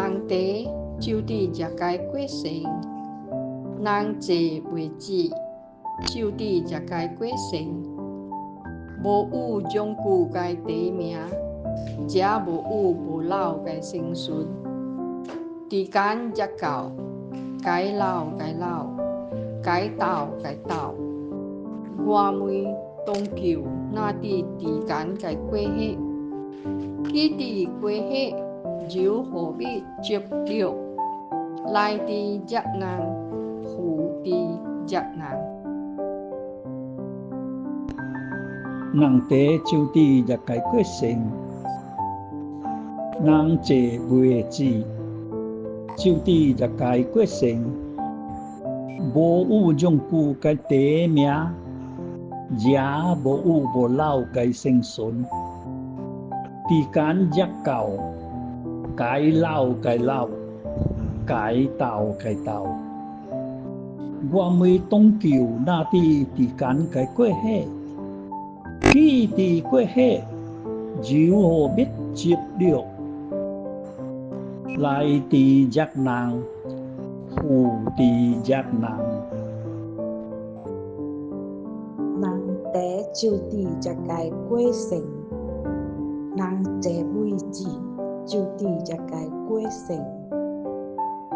人地就地食该过生，人济袂止，就地食该过生。无有将久该地名，也无有无老该生存。时间才到，该老该老，该斗该斗。我们当求那伫时间该过去，记伫过去，柔和美接着，来伫热人，赴伫热人。人地就地日该过生，人济袂止，就地日该过生。无有永久该地名，也无有无老该生存。时间才到，该老该老，该斗该斗。我们当求那伫时间该过去，记伫过去，柔和蜜接了，来伫热人，赴伫热人。人地就地才该过生，人济袂止，就地才该过生。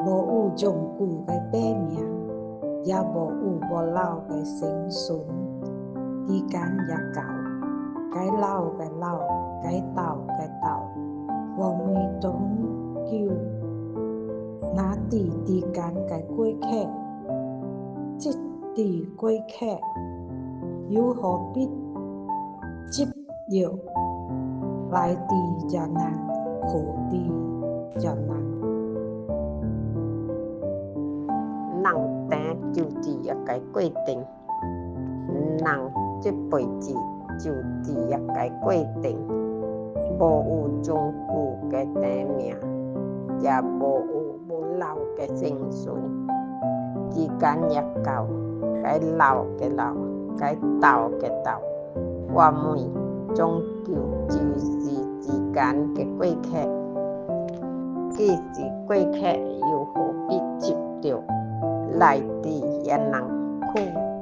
无有永久该地名，也无有无老该生存。时间才到，该老该老，该斗该斗。我们当求那伫时间该过去，即伫过去，柔和蜜接了，来伫热人，赴伫热人。人地就地也该过定，人这辈子就地也该过定。无有永久嘅地名，也无有无老嘅生存。时间也到，该老嘅老，该斗嘅斗。我们终究就是时间嘅过客，既是过客，又何必接着来伫人人苦？